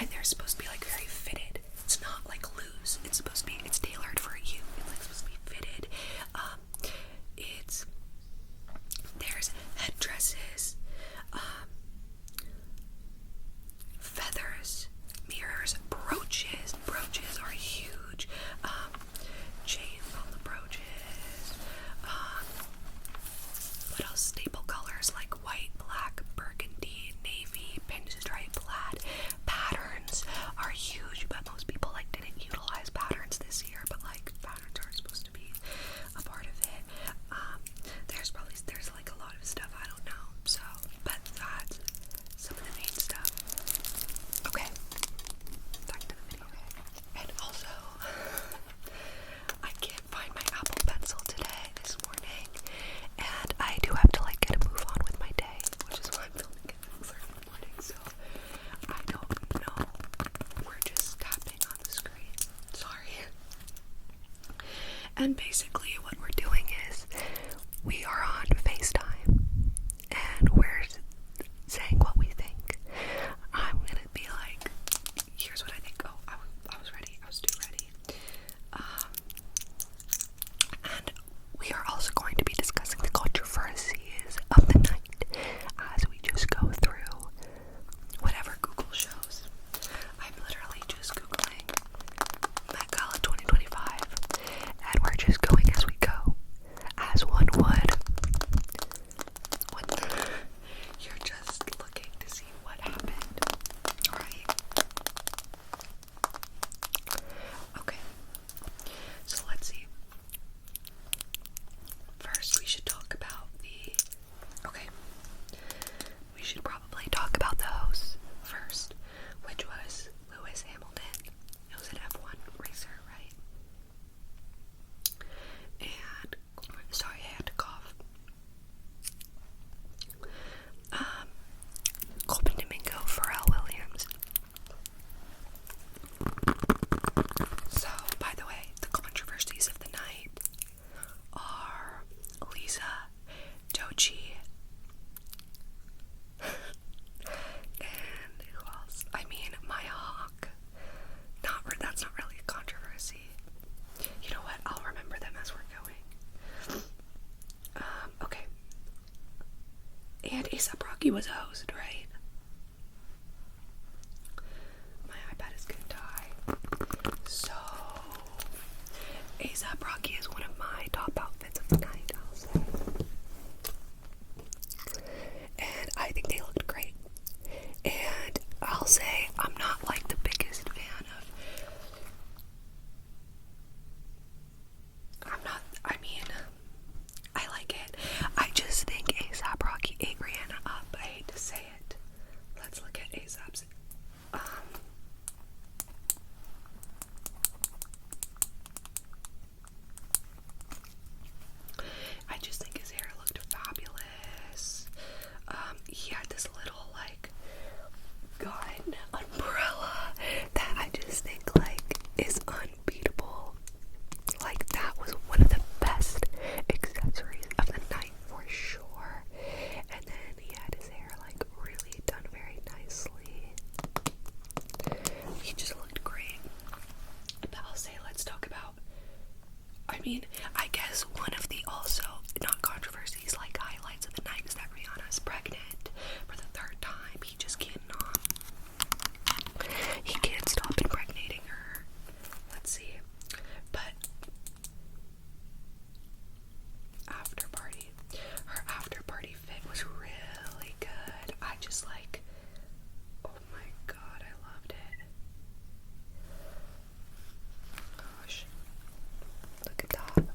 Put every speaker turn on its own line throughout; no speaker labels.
and they're supposed to be like very fitted. It's not like loose. It's supposed to be, it's tailored for you. It's like supposed to be fitted. There's headdresses, feathers, mirrors, brooches. Brooches are huge. Chains on the brooches. What else? Staple colors like white, black, burgundy, navy, pinstripe, plaid. Patterns are huge, but most people like didn't utilize patterns this year. But like patterns are supposed to be a part of it. There's like a lot of stuff I don't know. So, but that's some of the main stuff. Okay, back to the video. And also, I can't find my Apple Pencil today, this morning, and I do have to like get a move on with my day, which is why I'm filming it at 6:30 in the morning. So I don't know. We're just tapping on the screen. Sorry. And basically, what we're doing is we are on FaceTime, and we're saying what we think. I'm gonna be like, here's what I think. Oh, I was ready. I was too ready. And we are also going to be discussing the controversies of the night as we just go through whatever Google shows. I'm literally just Googling Met Gala 2025, and we're just going as we go, as one would. You're just looking to see what happened, right? Okay, so let's see. First, we should talk about we should probably talk about the host first, which was Lewis Hamilton. It was an F1 racer, right? And, sorry, I had to cough. Colby Domingo, Pharrell Williams. So, by the way, the controversies of the night are Lisa, Doji, and who else? I mean, Maya Hawke. That's not really a controversy. You know what? I'll remember them as we're going. Okay. And A$AP Rocky was a host, right? My iPad is gonna die. So, A$AP Rocky is one of my top outfits of the night, I'll say. And I think they looked great. And I'll say I'm not like the biggest fan of. I like it. I just think A$AP Rocky ate Rihanna up. I hate to say it. Let's look at A$AP's. I just think his hair looked fabulous. He had this little like gun umbrella that I just think like is unbeatable. Like that was one of the best accessories of the night for sure. And then he had his hair like really done very nicely. He just looked great. But I'll say, let's talk about, I guess one of the also not controversies, like highlights of the night is that Rihanna is pregnant for the third time. He just cannot. He can't stop impregnating her. Let's see. But Afterparty. Her Afterparty fit was really good. I just like, oh my god, I loved it. Gosh. Look at that.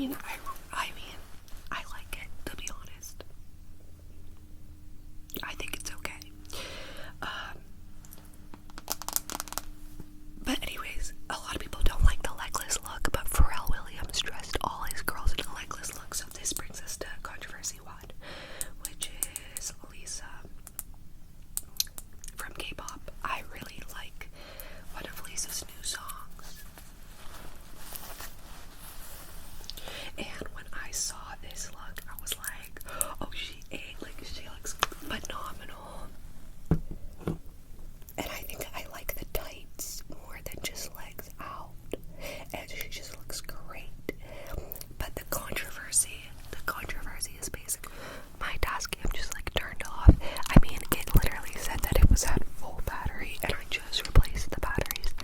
I like it, to be honest. I think it's okay. But anyways, a lot of people don't like the legless look, but Pharrell Williams dressed all his girls in a legless look, so this brings us to controversy 1, which is Lisa from K-pop. I really like one of Lisa's new songs. And when I saw this look, I was like, oh, she looks phenomenal. And I think I like the tights more than just legs out. And she just looks great. But the controversy is basically my task cam just like turned off. I mean, it literally said that it was at full battery, and I just replaced the batteries.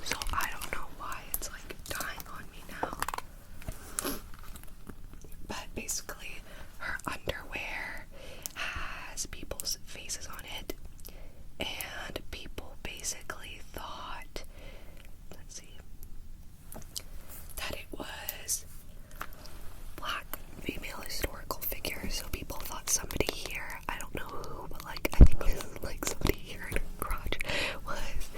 So I don't know why it's like dying on me now. But basically, her underwear has people's faces on it, and people basically thought, let's see, that it was black female historical figures. So people thought somebody here, I don't know who, but like I think this is like somebody here in her crotch was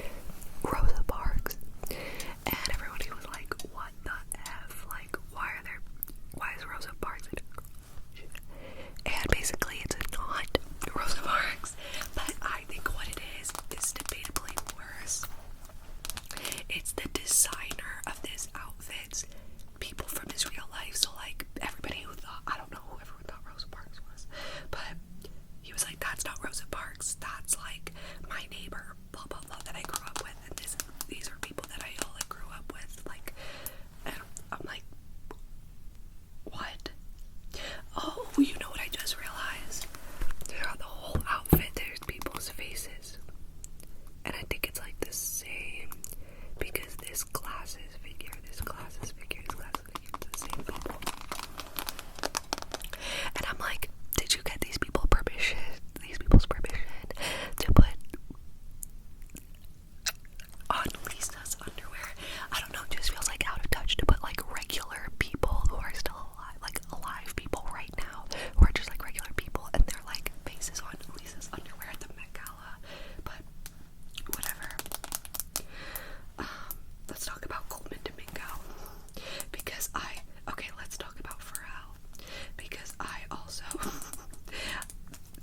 Rosa Parks, and everybody was like, what the F, like why is Rosa Parks in her crotch? And basically it's not Rosa Parks, but I think what it is debatably worse. It's the designer of this outfits, people from his real life. So like everybody who thought, I don't know who everyone thought Rosa Parks was, but he was like, that's not Rosa Parks, that's like my neighbor, blah blah blah, that I grew up with, and these are people that I all like grew up with, like, and I'm like, what? Oh, you know what I just realized? Throughout the whole outfit, there's people's faces. And I think it's like the same, because this glasses figure, it's the same people. And I'm like, did you get these people's permission to put on Lisa's underwear? I don't know, it just feels like out of touch to put like regular people who are still alive, like alive people right now, who are just like regular people, and they're like faces on Lisa's underwear at the Met Gala. But whatever. Let's talk about Coleman Domingo, because let's talk about Pharrell, because I also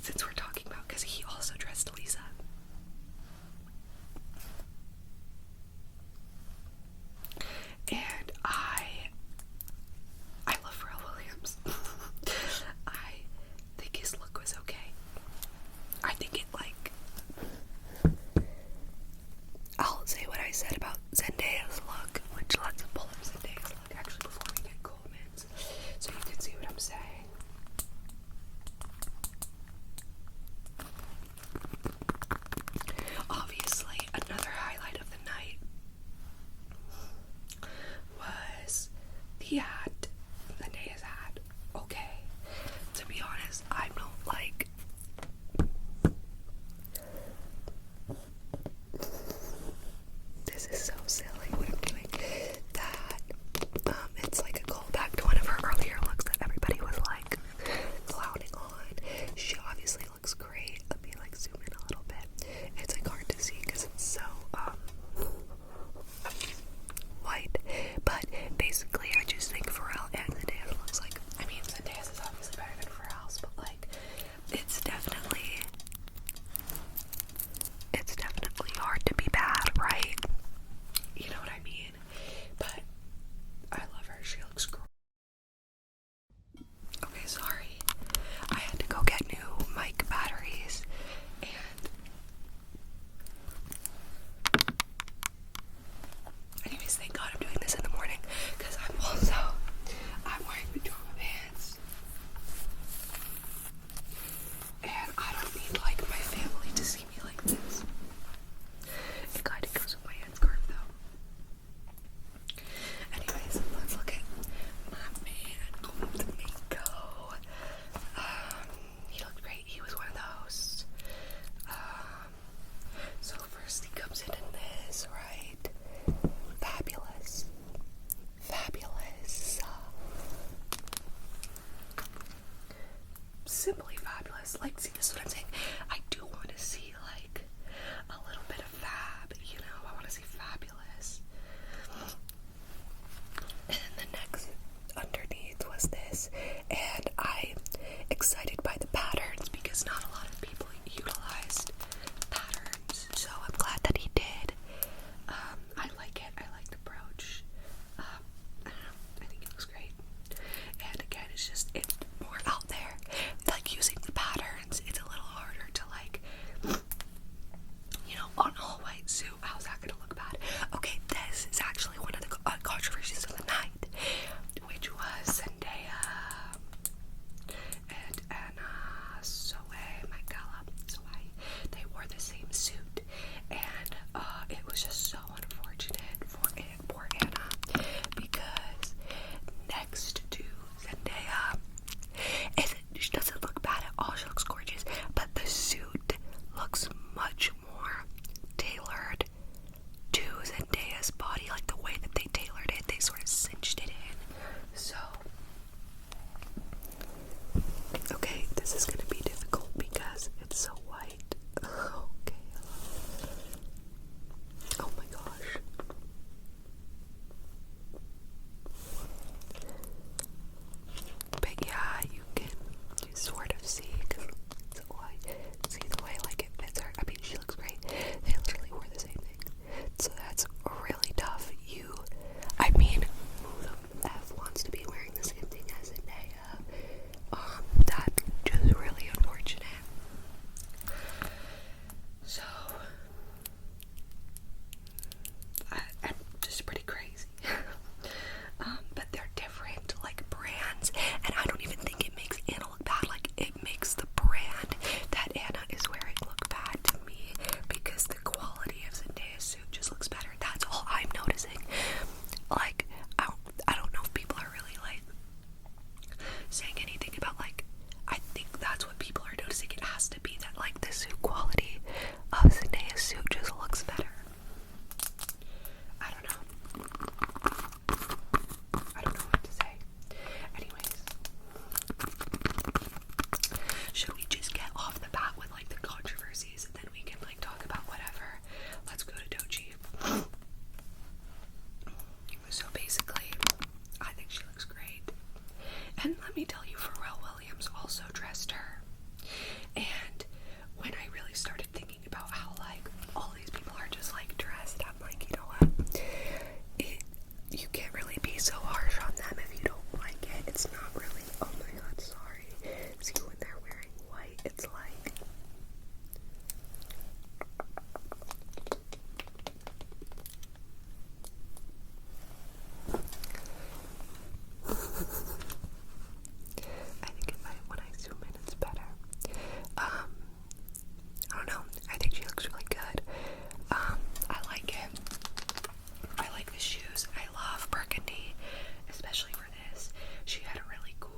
since we're talking about, because he also dressed Lisa. And I love Pharrell Williams. I think his look was okay. I think it like, I'll say what I said about Zendaya's look, which let's pull up Zendaya's look actually before we get Coleman's, so you can see what I'm saying. Obviously, another highlight of the night was the ad, Zendaya's ad. Okay, to be honest, I don't like, this is so silly what I'm doing, that it's like a callback to one of her earlier looks that everybody was like clowning on. She obviously looks great. Let me like zoom in a little bit. It's like hard to see because it's so white, but basically I just think Pharrell simply fabulous. Like, see, this is what I'm saying. I do want to see, like, a little bit of fab, you know? I want to see fabulous. And then the next underneath was this, and I'm excited by the patterns because not a lot of people utilized patterns, so I'm glad that he did. I like it. I like the brooch. I don't know. I think it looks great. And again, it's more out there. Like, using the patterns, it's a little harder to, like, you know, on a all white suit. How's that gonna look bad? Okay, this is actually one of the controversies of the night, which was Zendaya and Anna Met Gala. They wore the same suit, and it was just so unfortunate for poor Anna, because next to Zendaya, she doesn't look bad at all. She looks gorgeous, but the suit looks much more tailored to Zendaya's body. Like, the way that they tailored it, they sort of cinched it in. So, okay, this is gonna be difficult because it's so white. Okay. Oh my gosh. But yeah, you sort of see, because it's white. See the way, like, it fits her. I mean, she looks great. They literally wore the same thing. So that's really tough. I mean, who the F wants to be wearing the same thing as Zendaya? That's just really unfortunate. So, I'm just pretty crazy. But they're different, like, brands, and I don't even think it makes Anna look bad. Like, it makes the brand that Anna is wearing look bad to me, because the quality of Zendaya's suit just looks better. That's all I'm noticing. Like, I don't know if people are really, like, saying anything about, like, I think that's what people are noticing. It has to be that, like, the suit quality of Zendaya's suit just looks better. I don't know. I don't know what to say. Anyways, should we just get off the bat with, like, the controversies, and then we can, like, talk about whatever? Let's go to Doja. So basically, I think she looks great. And let me tell you, Pharrell Williams also dressed her. And when I really started thinking about how, like, all these people are just, like, dressed, I'm like, you know what? You can't really be so harsh on them if you don't like it. It's not really, oh my god, sorry. See, when they're wearing white, it's like, I think when I zoom in, it's better. I don't know. I think she looks really good. I like it. I like the shoes. I love burgundy, especially for this. She had a really cool,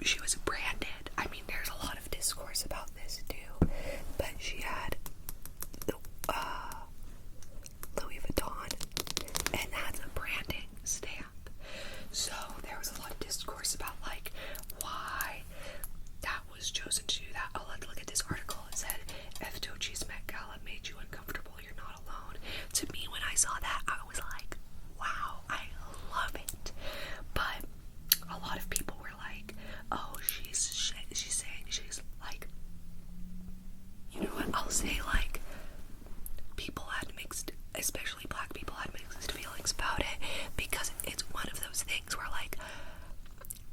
she was branded. I mean, there's a lot of discourse about this too, but she had the Louis Vuitton, and that's a branding stamp. So there was a lot of discourse about, like, why that was chosen to do that. Oh, let's look at this article. It said, if Doja's Met Gala made you uncomfortable, you're not alone. To me, when I saw that, I was like, wow, I love it. But a lot of people were like, oh, she's saying she's, like, you know what, I'll say, like, people had mixed, especially black people had mixed feelings about it, because it's one of those things where, like,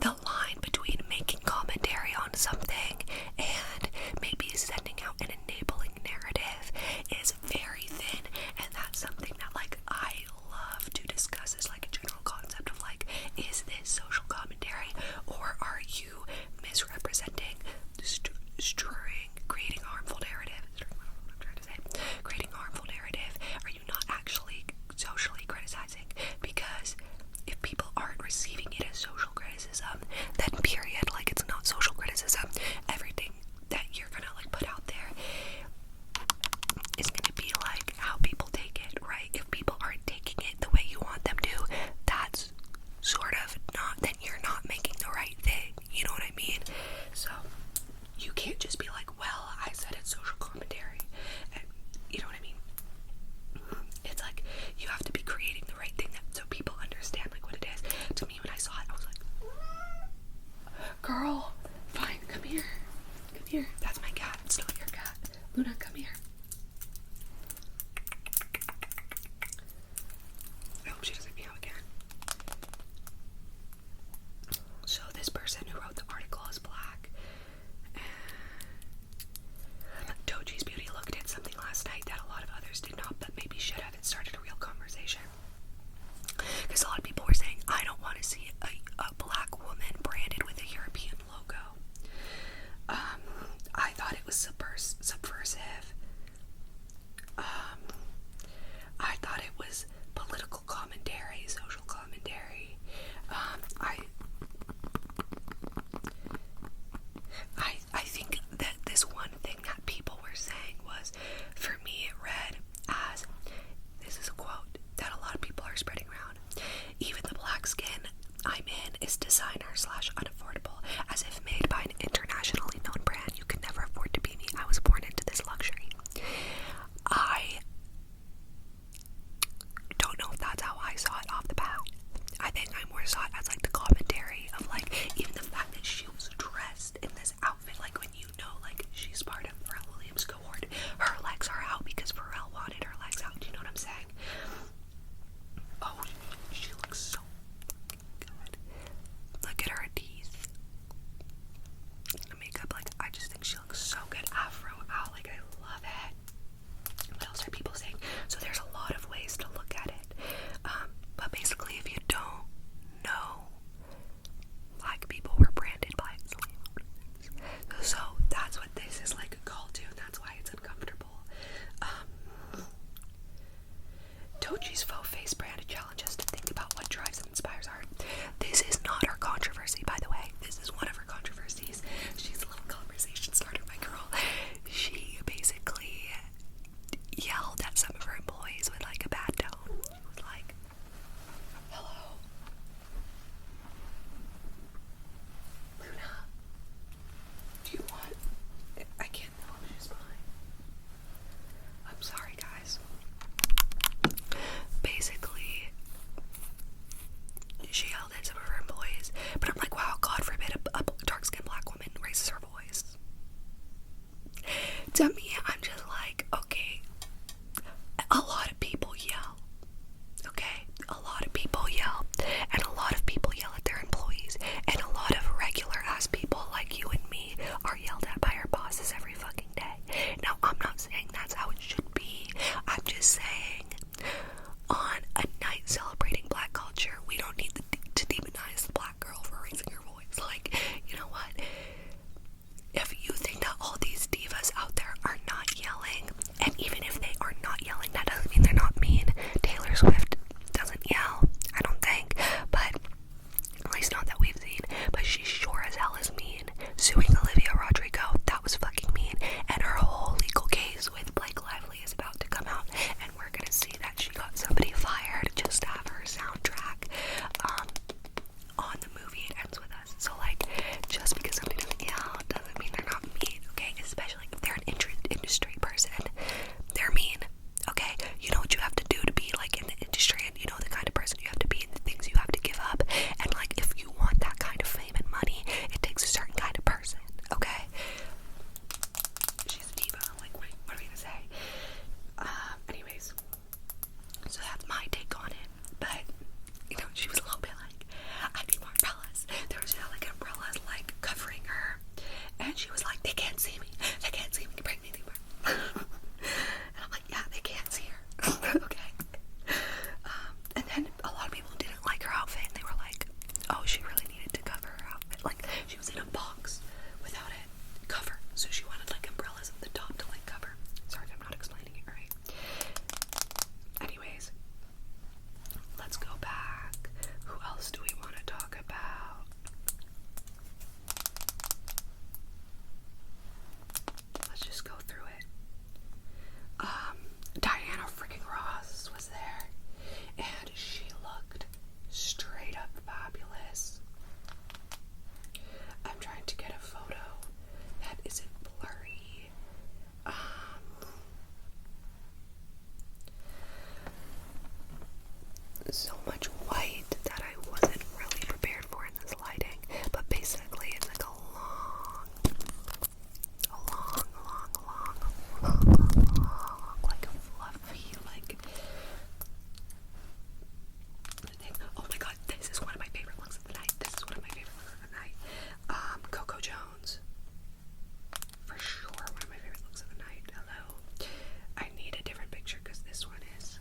the line between making commentary on something and maybe sending out an enabling narrative is very thin, and that's something that, like, I love to discuss as, like, a general concept of, like, is this social commentary, or are you misrepresenting, creating harmful narrative? Creating harmful narrative. Are you not actually socially criticizing? Because if people aren't receiving it as social criticism, then period, like, it's not social criticism. Everything that you're gonna, like, put out there is gonna be, like, how people take it, right? If people aren't She's faux face branded challenges to think about what drives and inspires art. This is not her controversy, by the way. This is one of her controversies. She's a little conversation starter, my girl. She basically yelled at some of her employees with like a bad tone. She was like, "Hello, Luna, do you want..." I can't know if she's fine. I'm sorry, guys. Basically, she yelled at some of her employees, but I'm like, wow, God forbid a dark-skinned black woman raises her voice. To me, I'm just like, okay, a lot of people yell, okay? A lot of people yell, and a lot of people yell at their employees, and a lot of regular-ass people like you and me are yelled at by our bosses every fucking day. Now, I'm not saying that's how it should be. I'm just saying, on a night celebrating black culture, we don't need to demonize the black girl for raising her voice. Like, you know what? If you think that all these divas out there are not yelling, and even if they are not yelling, that doesn't mean they're not mean. Taylor Swift doesn't yell, I don't think, but at least not that we've seen. But she sure as hell is mean. Suing Olivia Rodrigo, that was fucking mean. And her whole legal case with Blake Lively is about to come out, and we're gonna see that she got somebody fired just to have her soundtrack on the movie It Ends With Us. So like, just because somebody doesn't yell doesn't mean they're not mean, okay? Especially if they're an industry person, they're mean, okay? You know what you have to do to be like in the industry, and you know the kind of person you have to be and the things you have to give up. And like, if you want that kind of fame and money, it takes a certain kind of person, okay? She's a diva. Like, what are we gonna say? Anyways, so that's my take on it. But you know, she was a little bit like, I need more umbrellas. There was like umbrellas like covering her, and she was like, they can't see me. They can't see me. Bring me anywhere. And I'm like, yeah, they can't see her. Okay. And then a lot of people didn't like her outfit, and they were like, oh, she really needed to cover her outfit. Like, she was in a box without it covered, so she wanted like umbrellas at the top to like cover. Sorry if I'm not explaining it right. Anyways, let's go back. Who else do we want to talk about? Let's just go through it. Diana freaking Ross was there, and she looked straight up fabulous. I'm trying to get a photo that isn't blurry. So much white that I wasn't really prepared for in this lighting, but basically it's like a long, like a fluffy, like thing. Oh my god, this is one of my favorite looks of the night. Coco Jones. For sure, one of my favorite looks of the night. Hello. I need a different picture because this one is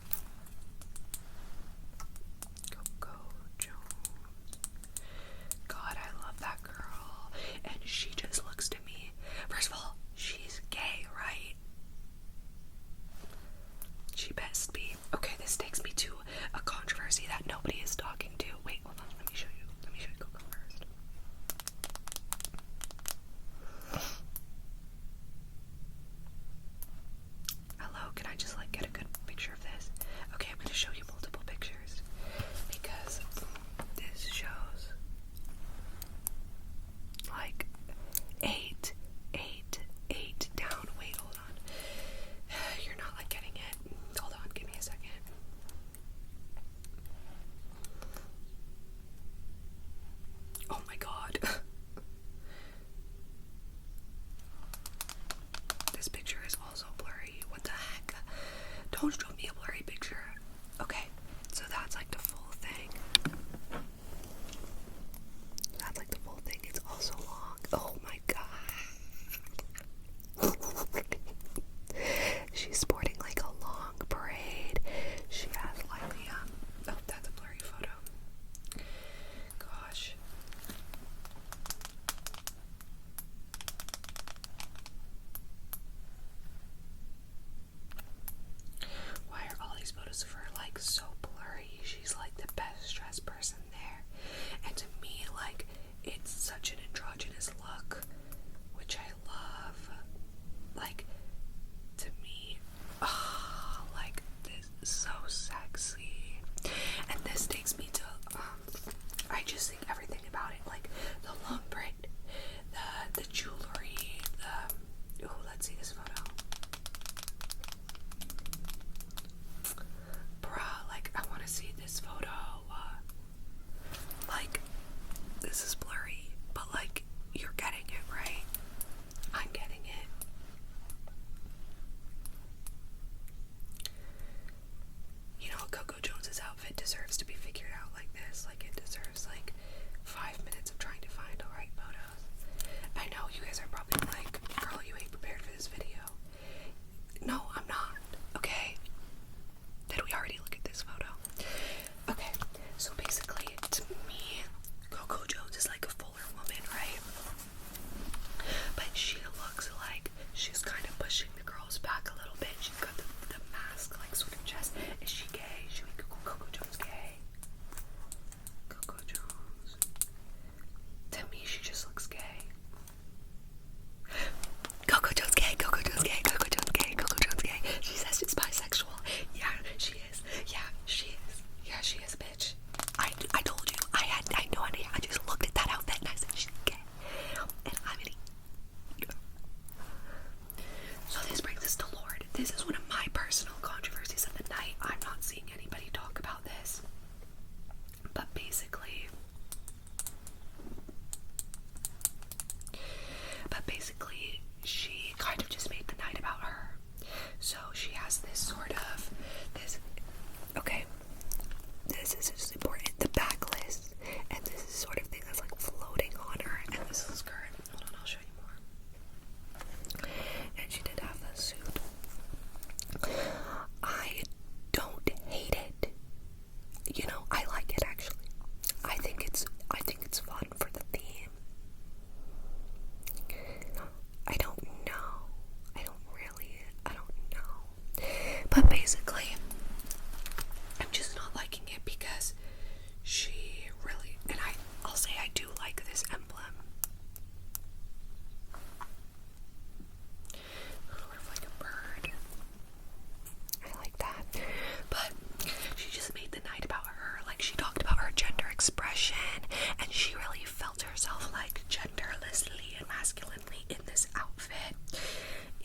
herself like genderlessly and masculinely in this outfit,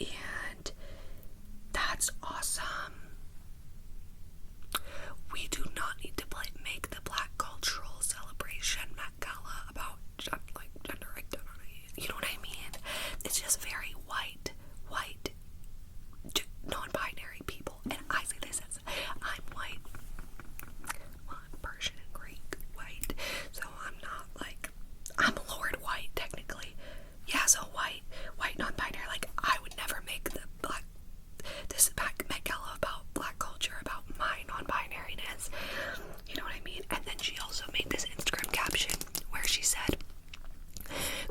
and that's awesome. We do not need to make the Black cultural celebration Met Gala about like gender identity. You know what I mean? It's just very white, non-binary people. And I say this as I'm white. Well, I'm Persian and Greek white, so I'm not like, I'm Lorde white technically. Yeah, so white non-binary. Like, I would never make this Met Gala about Black culture, about my non-binariness. You know what I mean? And then she also made this Instagram caption where she said,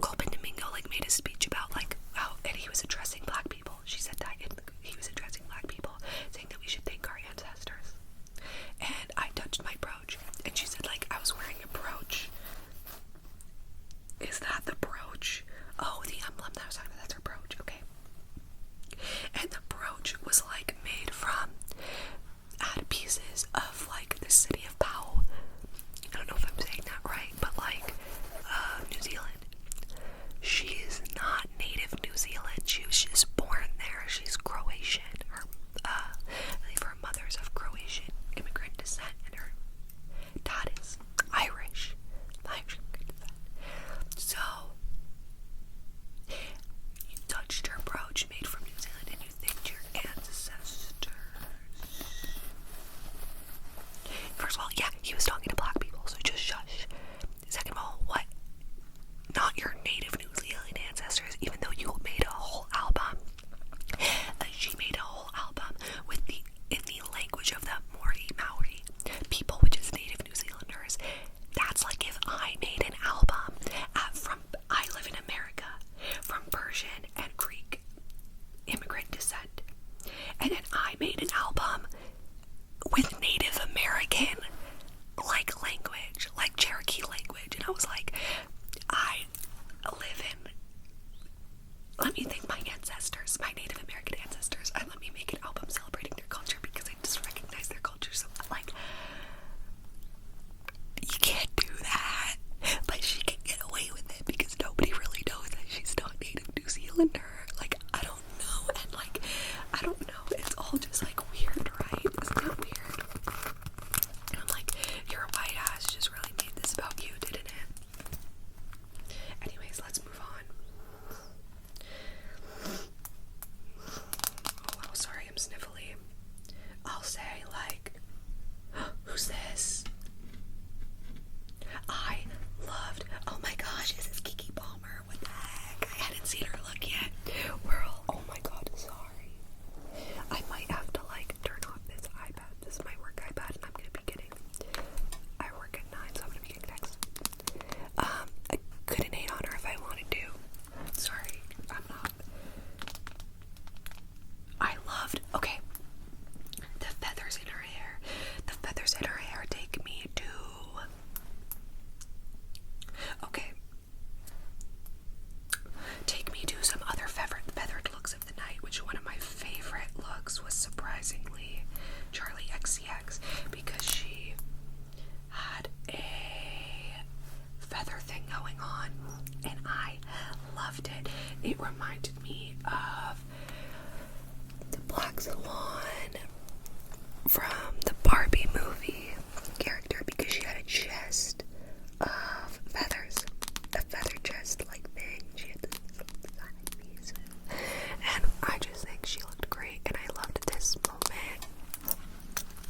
Colbin Domingo like made a speech about like how, and he was addressing Black people. She said that he was addressing Black people, saying that we should thank our ancestors. And I touched my brooch, and she said like I was wearing a brooch. Is that the brooch? Oh, the emblem that I was talking about, that's her brooch. Okay. And the brooch was like made from pieces of like the city of Pau. I don't know if I'm saying that right, but like New Zealand. She's not native New Zealand. She was just born there. She's Croatian. I believe her mother's of Croatian immigrant descent, and her dad is Irish immigrant descent. So you touched her brooch made from New Zealand, and you thanked your ancestors. First of all, yeah, he was talking to Black people, so just shush. Second of all, what? Not your native New Zealand ancestors, even though you made a whole album. She made a whole album in the language of the Maori people, which is native New Zealanders. That's like if I made an album I live in America, from Persian and Greek immigrant descent, and then I made an album with Native American like language, like Cherokee language, and I was like, I live in, let me thank my ancestors, my Native American ancestors, and let me make an album celebrating their culture because I just recognize their culture. So like, you can't do that, but she can get away with it because nobody really knows that she's not Native New Zealander. Like, I don't know, and like, I don't know, it's all just like weird, right? Isn't that weird? And I'm like, your white ass just really made this about you, didn't it? Anyways, let's move on. Oh, sorry, I'm sniffly. I'll say like, who's this? I loved, oh my gosh, is this Kiki Palmer? What the heck? I hadn't seen her look yet. Oh my god, sorry. I might have to like turn off this iPad. This is my work iPad, and I'm gonna be getting, I work at 9, so I'm gonna be getting texts. I couldn't hate on her if I wanted to. Sorry, I'm not. I loved, okay, the feathers in her hair. The feathers in her hair take me to, okay, take me to some other feathered looks of the night, which one of my favorite looks was surprisingly Charlie XCX, because she had a feather thing going on, and I loved it. It reminded me of the Black Swan from the Barbie movie character, because she had a chest of feathers, a feather chest like thing. She had this side piece, and I just think she looked great, and I loved this moment.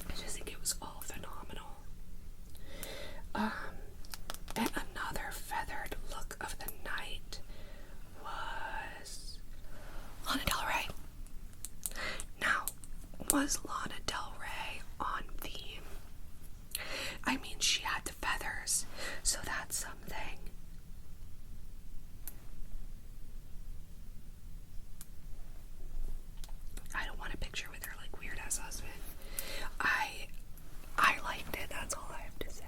I just think it was all phenomenal. And another feathered look of the night was Lana Del Rey. Now, was Lana Del Rey on theme? I mean, she had the feathers, so that's something. I don't want a picture with her like weird ass husband. I liked it, that's all I have to say.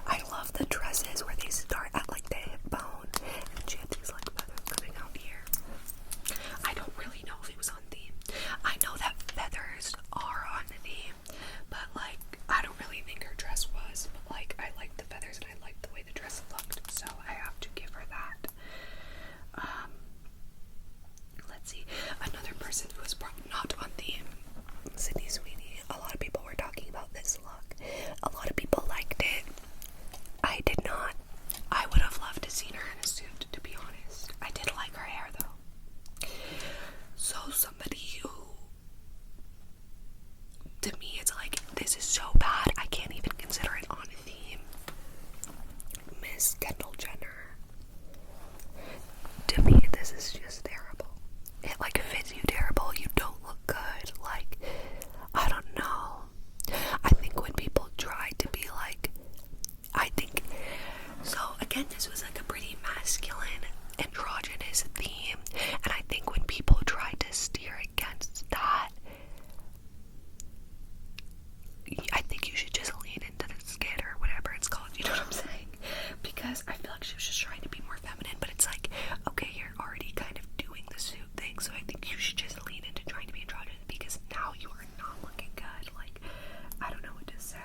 I love the dresses where they start at like the hip bone, and she had these like feathers coming out here. I don't really know if it was on theme. I know that feathers are on the theme, but like, I don't really think her dress was, but like, I liked the feathers and I this is so bad, I can't even consider it on theme. Miss Kendall Jenner. To me, this is just terrible. It like fits you terrible. You don't look good. Like, I don't know. I think when people try to be like, I think, so again, this was like a pretty masculine, androgynous theme, and I think when people try to steer against that, I think you should just lean into the skit or whatever it's called, you know what I'm saying? Because I feel like she was just trying to be more feminine, but it's like, okay, you're already kind of doing the suit thing, so I think you should just lean into trying to be androgynous, because now you are not looking good. Like, I don't know what to say.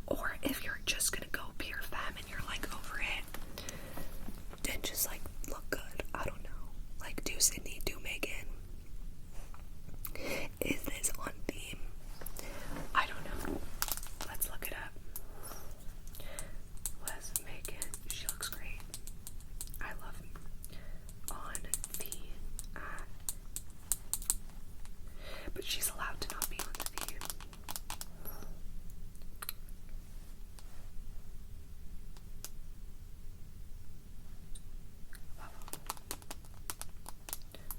Or if you're just gonna go pure femme and you're like over it, then just like look good. I don't know. Like, do Sydney, do Megan. Is this on theme? I don't know. Let's look it up. Was Megan? She looks great. I love on theme. But she's allowed to not be on the theme.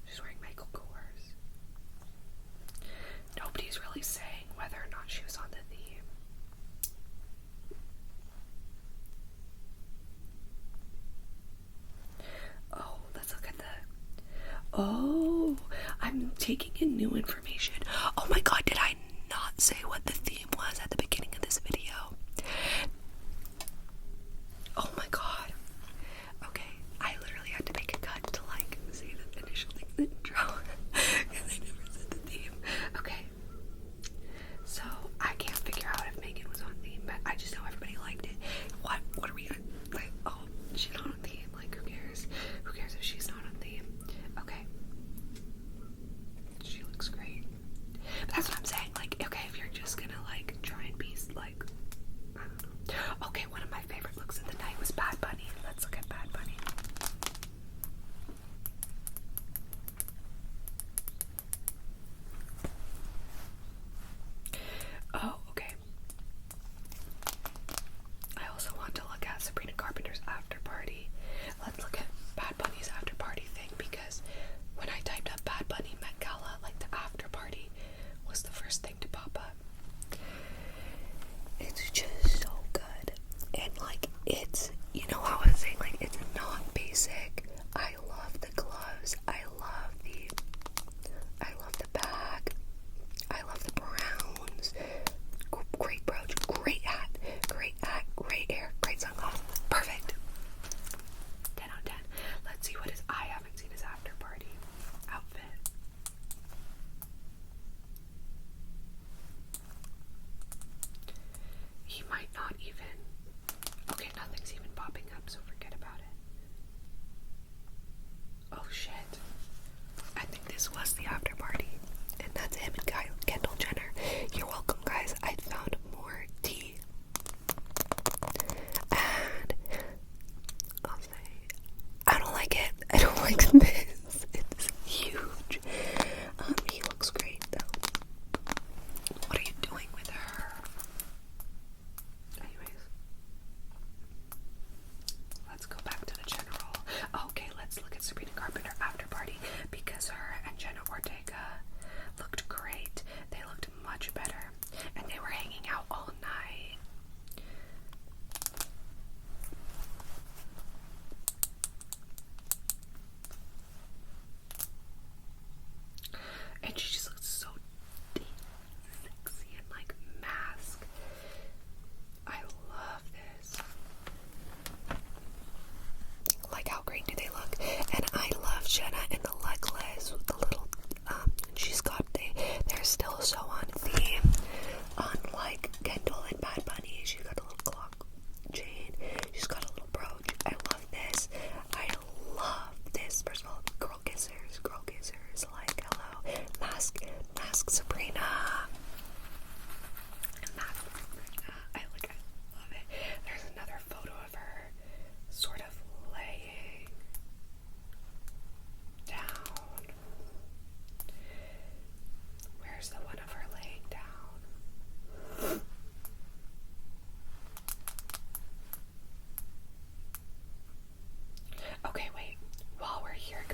She's wearing Michael Kors. Nobody's really saying whether or not she was on the theme. Oh, let's look at the... Oh, I'm taking in new information. Oh my god, did I not say what the theme was at the beginning of this video? Oh my god. Okay, I literally had to make a cut to like say the initial thing in the intro because I never said the theme. Okay, so I can't figure out if Megan was on theme, but I just know everybody liked it. What are we gonna, like, oh, she's not on theme, like, who cares? Who cares if she's not on theme? Okay. She looks great. But that's what I'm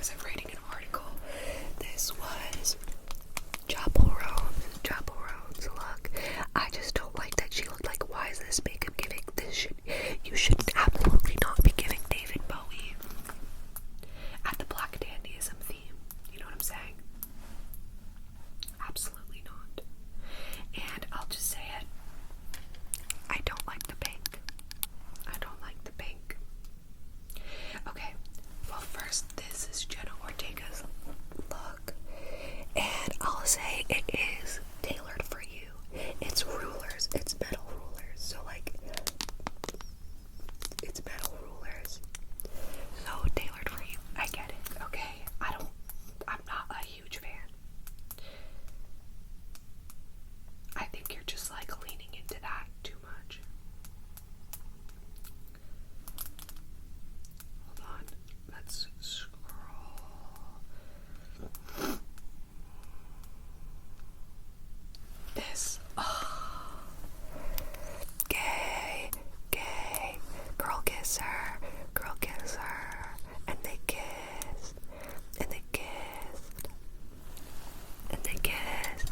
because I'm reading an article. This was Chaperone's look. I just don't like that she looked like, why is this makeup giving? You should absolutely not be giving David Bowie at the Black Dandyism theme. You know what I'm saying? Absolutely not. And I'll just say it. I don't like the pink. I don't like the pink. Okay, well first, this is Jenna Ortega's look. And I'll say it is tailored for you. It's rulers. It's metal rulers. So like, it's metal rulers. So tailored for you. I get it. Okay. I'm not a huge fan. I think you're just like leaning into that too much. Hold on. Let's scroll. This. Oh. Gay. Girl kisser. And they kissed.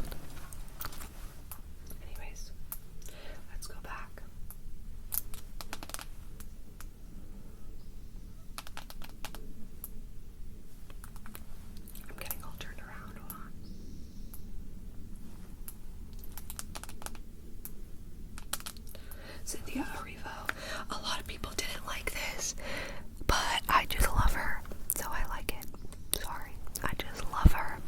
Anyways, let's go back. I'm getting all turned around. Hold on. Cynthia Erivo. A lot of people didn't like this, but I just love her, so I like it. Sorry, I just love her.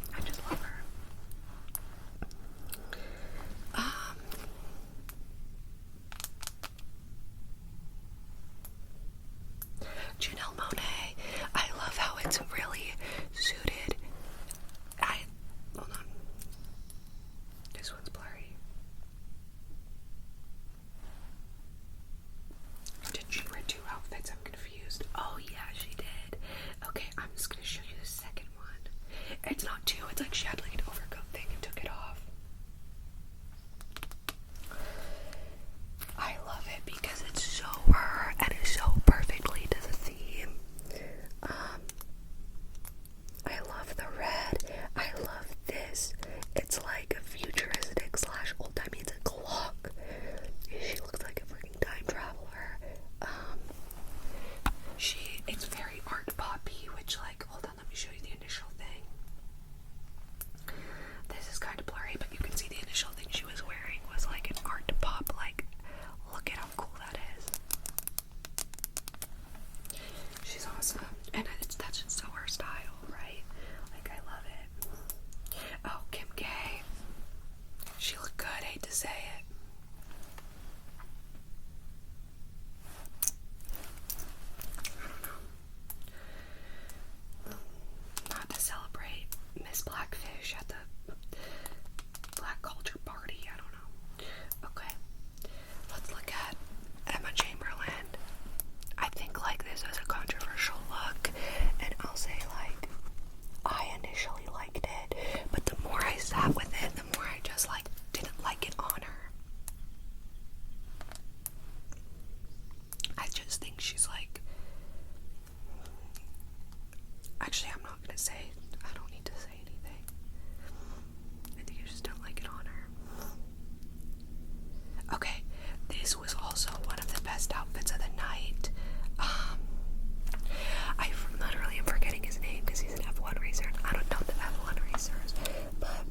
Janelle Monáe. I love how it's really suited. Hold on. This one's blurry. Did she wear two outfits? I'm confused. Oh yeah, she did. Okay, I'm just gonna show you the second one. It's not two, it's like she had like an overcoat thing and took it off. I love it because it's so her and it's so perfectly to the theme. I love the red. I love this. It's like a futuristic / old timey. It's a clock. She looks like a freaking time traveler. It's very art poppy, which like, hold on, let me show you the initial thing. This is kind of blurry, but you can see the initial thing she was wearing was like an art pop, like, look at how cool that is. She's awesome. And that's just so her style, right? Like, I love it. Oh, Kim K. She looked good, hate to say it. Not to celebrate Miss Blackfish at the Black Culture Party, I don't know. Okay, let's look at Emma Chamberlain. I think like this is a controversial look, and I'll say like, I initially liked it, but the more I sat with it, the more I just like didn't like it on her. I just think she's like, actually I'm not gonna say, I don't need to say anything. I think I just don't like it on her. Okay, this was also one of the best outfits of the night. I literally am forgetting his name because he's an F1 racer. I don't know the F1 racers, but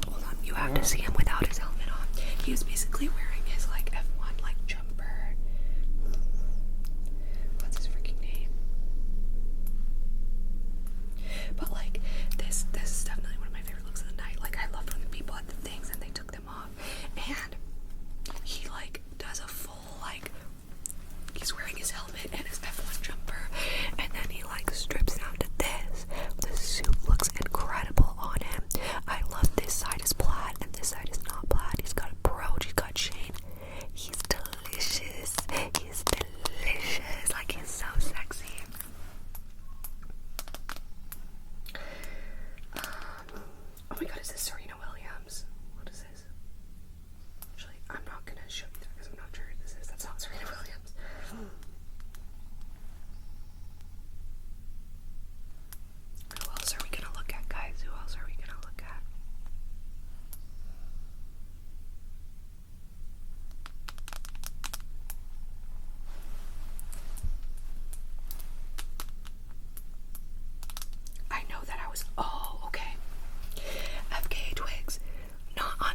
hold on, you have to see him without his helmet on. He was basically wearing his like F1 like jumper. What's his freaking name? But like this is definitely one of my favorite looks of the night. Like, I loved when the people had the things and they took them off, and he like does a full like, he's wearing his helmet and his F1 jumper, and then he like strips down to this. The suit looks incredible on him. I love this side is plaid and this side is not plaid. He's got a brooch, he's got chain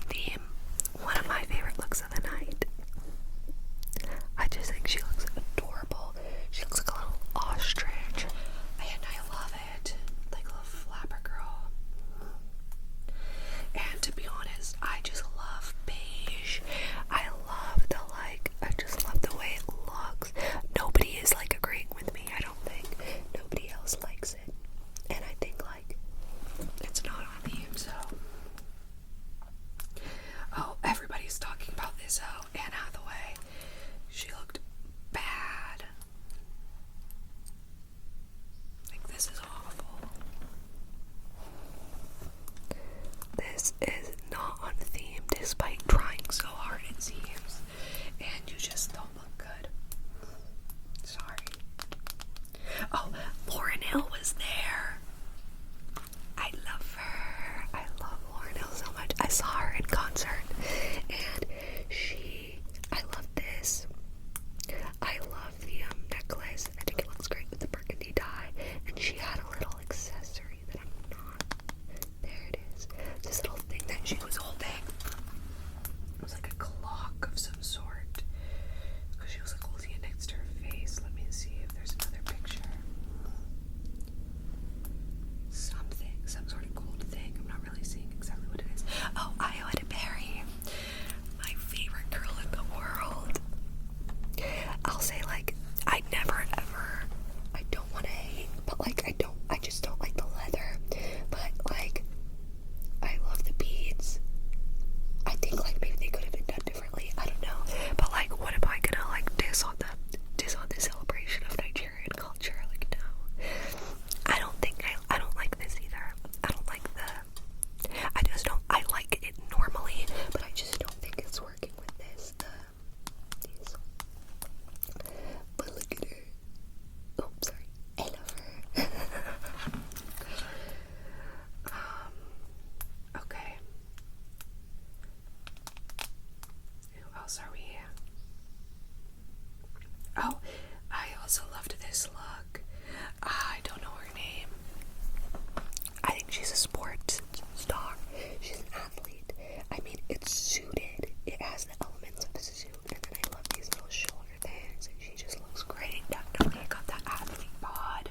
theme, one of my favorite looks of the night. I just think she looks adorable. She looks like a little ostrich, and I love it. Like a little flapper girl. And to be honest, I just love beige. I just love the way it looks. Nobody is like agreeing with me, I don't think. Nobody else likes it. And I think like it's not on theme, so. Oh, everybody's talking about this Anne Hathaway. She looked bad. Like, this is awful. This is not on theme, despite trying so hard, it seems. And you just don't look good. Sorry. Oh, Lauryn Hill was there. I love her. I love Lauryn Hill so much. I saw her in concert, and I love this. I love the necklace. I think it looks great with the burgundy dye, and she had a little accessory that I'm not. There it is. This little thing that she was holding. It was like a clock of some sort. Because she was like holding it next to her face. Let me see if there's another picture. Some sort of gold thing. I'm not really seeing exactly what it is. Oh, Iowa Berry. My favorite girl in the world. I'll say, like, I don't want to hate, but like, I just don't like the leather, but like, I love the beads. I think like maybe they could have been done differently, I don't know, but like, what am I gonna like diss on the celebration of Nigerian culture? Like, no, I don't like this either. I don't like I like it normally, but I just don't think it's working with these. But look at her. Oh, sorry. I love her. Okay. Who else are we? Oh, I also loved this look. I don't know her name. I think she's a sports star. She's an athlete. I mean, it's suited. It has the elements of a suit, and then I love these little shoulder things, and she just looks great. Definitely got that athlete bod.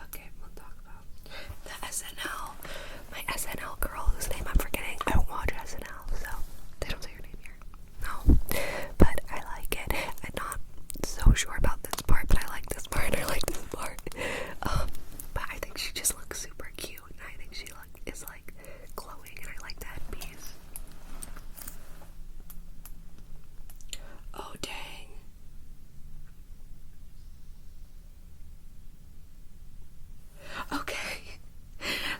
Okay, we'll talk about the SNL. My SNL girl, whose name I'm forgetting. I don't watch SNL, so they don't say her name here. No, but I like it. I'm not so sure about this part, but I like this part. I like this part. But I think she just looks super cute, and I think she is like glowing, and I like the headpiece. Oh dang. Okay,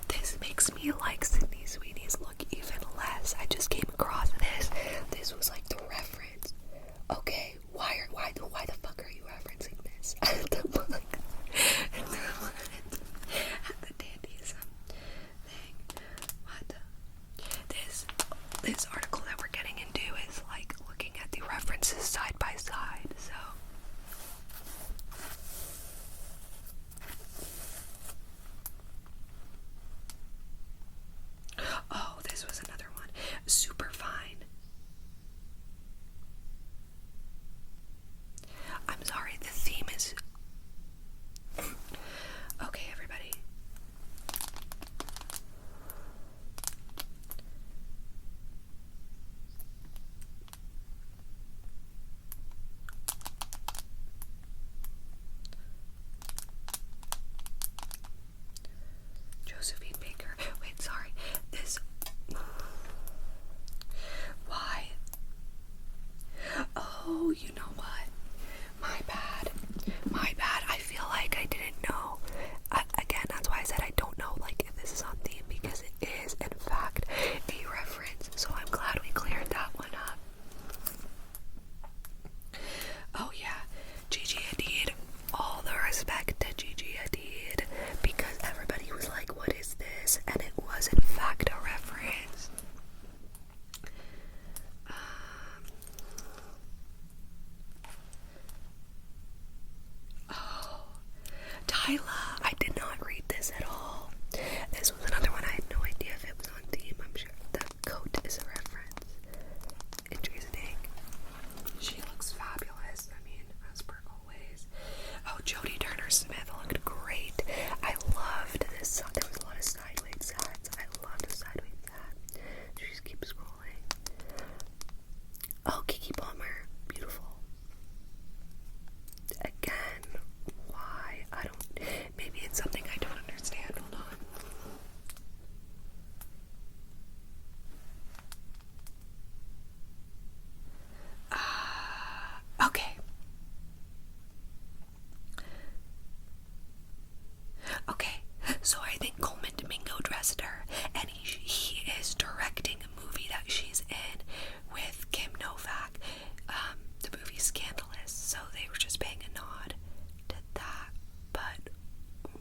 this makes me like Sydney Sweeney's look even less. I just came across this. This was like the reference. Okay, why the fuck are you referencing this? At the dandyism thing. This article that we're getting into is like looking at the references side by side, so. Oh, this was another one. Super fine. I'm sorry, the theme is... Okay, everybody. Josephine Baker. Wait, sorry. This... Why? Oh, you know what? My bad. I feel like I didn't know. Again, that's why I said I don't know, like, if this is on theme, because it is, in fact, a reference. So I'm glad we cleared that one I did not read this at all. This was another one I had no idea if it was on theme. I'm sure the coat is a reference. Interesting. She looks fabulous. I mean, as per always. Oh, Jodie Turner-Smith looked great. I loved this. There was a lot of sideways shots. I loved the sideways shot. Just keep scrolling. Oh, Keke Palmer. Beautiful. Again, why? I don't. Maybe it's something I don't understand. Hold on. Okay. Okay, so I think Coleman Domingo dressed her, and he is directing a movie that she's in with Kim Novak. The movie Scandalous, so they were just paying a nod to that, but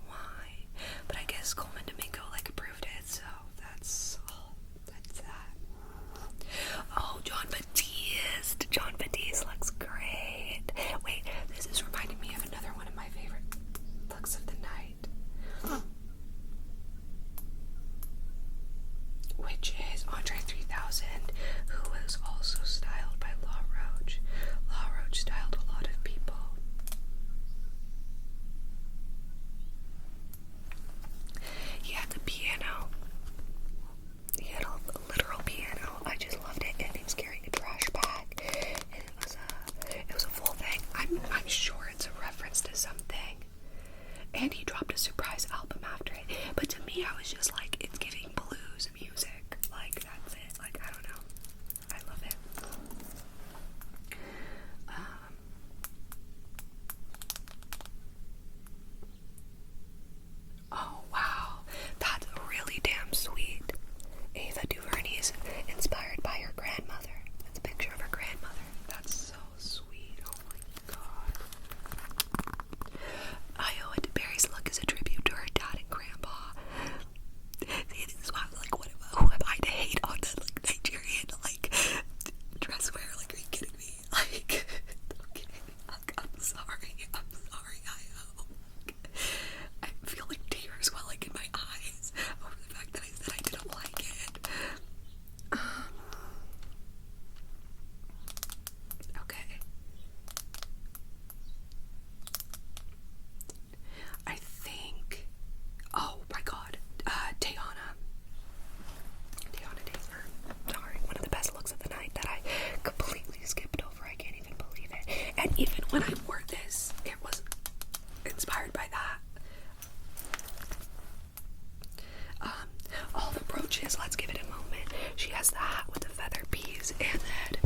why? But I guess Coleman Domingo approved it, so that's that. Oh, John Batiste looks great. Wait, this is reminding me of another one of my favorite looks of the night, which is Andre 3000, who was also styled by Law Roach. Law Roach styled a lot of people. He had the piano. He had a literal piano. I just loved it, and he was carrying a trash bag, and it was a full thing. I'm sure it's a reference to something. And he dropped a surprise album after it. But to me, I was just like, it's giving blues music. That's it. I don't know. I love it. Oh, wow. That's really damn sweet. Ava DuVernay is inspired by her grandmother. That's a picture of her grandmother. That's so sweet. Oh my god. Iowa DeBerry's look is a tribute to her dad and grandpa. See, this is why I'm like, who am I to hate on the Nigerian dress wear? Are you kidding me? Okay. I'm sorry, Io. I feel tears welling in my eyes over the fact that I said I didn't like it. Okay. I think, oh my god, Tayana Taylor. Sorry, one of the best looks of the night that I completely skipped over. I can't even believe it. And even when I wore this, it was inspired by that. All the brooches, let's give it a moment. She has the hat with the feather piece and then